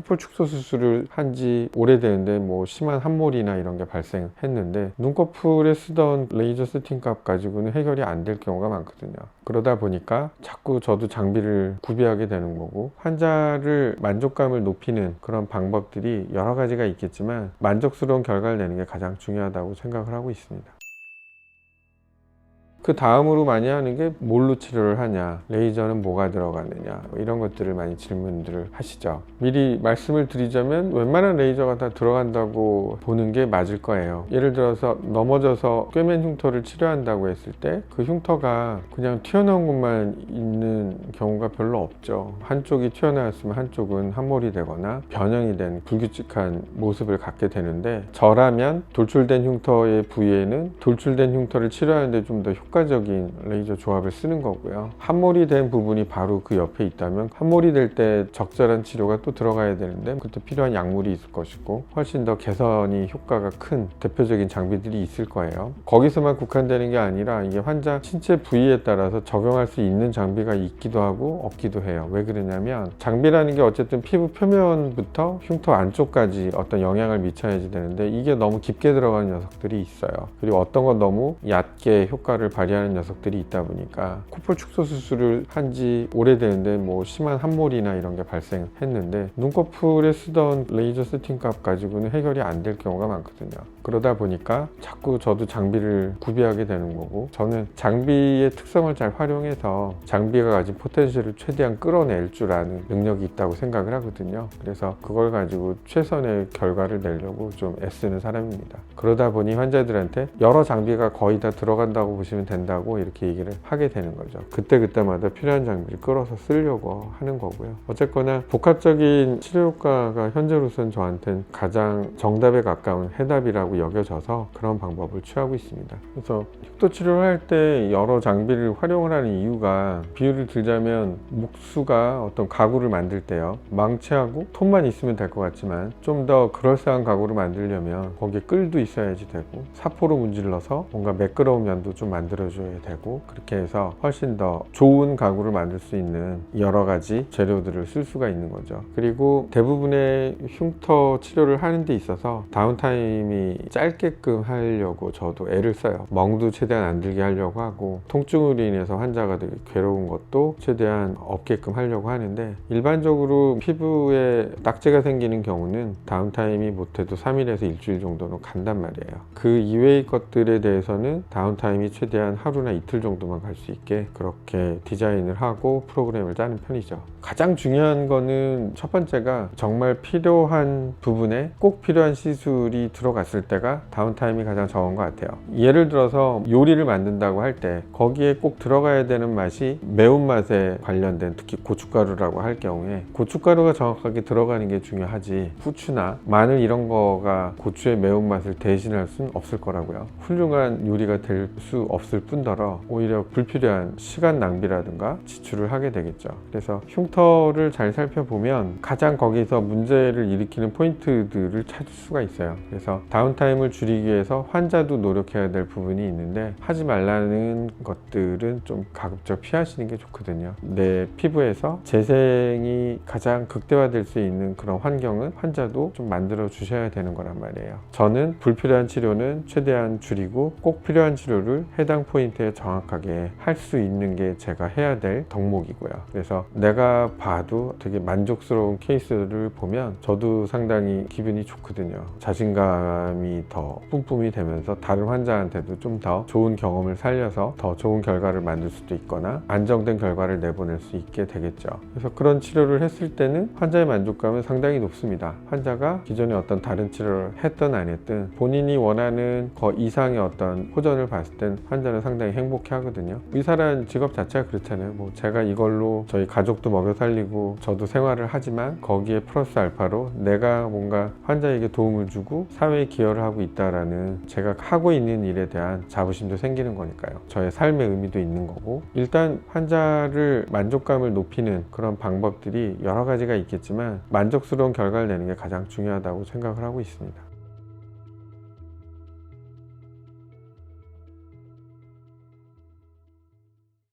코풀 축소 수술을 한 지 오래되는데 뭐 심한 함몰이나 이런 게 발생했는데 눈꺼풀에 쓰던 레이저 스팅값 가지고는 해결이 안 될 경우가 많거든요. 그러다 보니까 자꾸 저도 장비를 구비하게 되는 거고, 환자를 만족감을 높이는 그런 방법들이 여러 가지가 있겠지만 만족스러운 결과를 내는 게 가장 중요하다고 생각을 하고 있습니다. 그 다음으로 많이 하는 게 뭘로 치료를 하냐, 레이저는 뭐가 들어가느냐, 이런 것들을 많이 질문들을 하시죠. 미리 말씀을 드리자면 웬만한 레이저가 다 들어간다고 보는 게 맞을 거예요. 예를 들어서 넘어져서 꿰맨 흉터를 치료한다고 했을 때 그 흉터가 그냥 튀어나온 것만 있는 경우가 별로 없죠. 한쪽이 튀어나왔으면 한쪽은 함몰이 되거나 변형이 된 불규칙한 모습을 갖게 되는데, 저라면 돌출된 흉터의 부위에는 돌출된 흉터를 치료하는데 좀 더 효과적인 레이저 조합을 쓰는 거고요. 함몰이 된 부분이 바로 그 옆에 있다면 함몰이 될 때 적절한 치료가 또 들어가야 되는데 그때 필요한 약물이 있을 것이고, 훨씬 더 개선이 효과가 큰 대표적인 장비들이 있을 거예요. 거기서만 국한되는 게 아니라 이게 환자 신체 부위에 따라서 적용할 수 있는 장비가 있기도 하고 없기도 해요. 왜 그러냐면 장비라는 게 어쨌든 피부 표면부터 흉터 안쪽까지 어떤 영향을 미쳐야지 되는데, 이게 너무 깊게 들어가는 녀석들이 있어요. 그리고 어떤 건 너무 얕게 효과를 발휘하는 녀석들이 있다 보니까 코풀 축소 수술을 한 지 오래되는데 뭐 심한 함몰이나 이런 게 발생했는데 눈꺼풀에 쓰던 레이저 스팅값 가지고는 해결이 안 될 경우가 많거든요. 그러다 보니까 자꾸 저도 장비를 구비하게 되는 거고, 저는 장비의 특성을 잘 활용해서 장비가 가진 포텐셜을 최대한 끌어낼 줄 아는 능력이 있다고 생각을 하거든요. 그래서 그걸 가지고 최선의 결과를 내려고 좀 애쓰는 사람입니다. 그러다 보니 환자들한테 여러 장비가 거의 다 들어간다고 보시면 된다고 이렇게 얘기를 하게 되는 거죠. 그때그때마다 필요한 장비를 끌어서 쓰려고 하는 거고요. 어쨌거나 복합적인 치료 효과가 현재로서는 저한테는 가장 정답에 가까운 해답이라고 여겨져서 그런 방법을 취하고 있습니다. 그래서 흉터 치료를 할 때 여러 장비를 활용을 하는 이유가, 비유를 들자면 목수가 어떤 가구를 만들 때요, 망치하고 톱만 있으면 될 것 같지만 좀 더 그럴싸한 가구를 만들려면 거기에 끌도 있어야지 되고, 사포로 문질러서 뭔가 매끄러운 면도 좀 만들어줘야 되고, 그렇게 해서 훨씬 더 좋은 가구를 만들 수 있는 여러 가지 재료들을 쓸 수가 있는 거죠. 그리고 대부분의 흉터 치료를 하는 데 있어서 다운타임이 짧게끔 하려고 저도 애를 써요. 멍도 최대한 안 들게 하려고 하고, 통증으로 인해서 환자가 되게 괴로운 것도 최대한 없게끔 하려고 하는데, 일반적으로 피부에 낙제가 생기는 경우는 다운타임이 못해도 3일에서 일주일 정도는 간단 말이에요. 그 이외의 것들에 대해서는 다운타임이 최대한 하루나 이틀 정도만 갈 수 있게 그렇게 디자인을 하고 프로그램을 짜는 편이죠. 가장 중요한 거는 첫 번째가 정말 필요한 부분에 꼭 필요한 시술이 들어갔을 때가 다운타임이 가장 적은 것 같아요. 예를 들어서 요리를 만든다고 할 때 거기에 꼭 들어가야 되는 맛이 매운맛에 관련된, 특히 고춧가루라고 할 경우에 고춧가루가 정확하게 들어가는 게 중요하지, 후추나 마늘 이런 거가 고추의 매운맛을 대신할 수는 없을 거라고요. 훌륭한 요리가 될 수 없을 뿐더러 오히려 불필요한 시간 낭비라든가 지출을 하게 되겠죠. 그래서 흉터를 잘 살펴보면 가장 거기서 문제를 일으키는 포인트들을 찾을 수가 있어요. 그래서 다운타임을 줄이기 위해서 환자도 노력해야 될 부분이 있는데, 하지 말라는 것들은 좀 가급적 피하시는 게 좋거든요. 내 피부에서 재생이 가장 극대화될 수 있는 그런 환경은 환자도 좀 만들어 주셔야 되는 거란 말이에요. 저는 불필요한 치료는 최대한 줄이고 꼭 필요한 치료를 해당 포인트에 정확하게 할 수 있는 게 제가 해야 될 덕목이고요. 그래서 내가 봐도 되게 만족스러운 케이스를 보면 저도 상당히 기분이 좋거든요. 자신감이 더 뿜뿜이 되면서 다른 환자한테도 좀 더 좋은 경험을 살려서 더 좋은 결과를 만들 수도 있거나 안정된 결과를 내보낼 수 있게 되겠죠. 그래서 그런 치료를 했을 때는 환자의 만족감은 상당히 높습니다. 환자가 기존에 어떤 다른 치료를 했든 안 했든 본인이 원하는 그 이상의 어떤 호전을 봤을 땐 환자는 상당히 행복해 하거든요. 의사라는 직업 자체가 그렇잖아요. 뭐 제가 이걸로 저희 가족도 먹여 살리고 저도 생활을 하지만 거기에 플러스 알파로 내가 뭔가 환자에게 도움을 주고 사회에 기여를 하고 있다라는, 제가 하고 있는 일에 대한 자부심도 생기는 거니까요. 저의 삶의 의미도 있는 거고, 일단 환자를 만족감을 높이는 그런 방법들이 여러 가지가 있겠지만 만족스러운 결과를 내는 게 가장 중요하다고 생각을 하고 있습니다.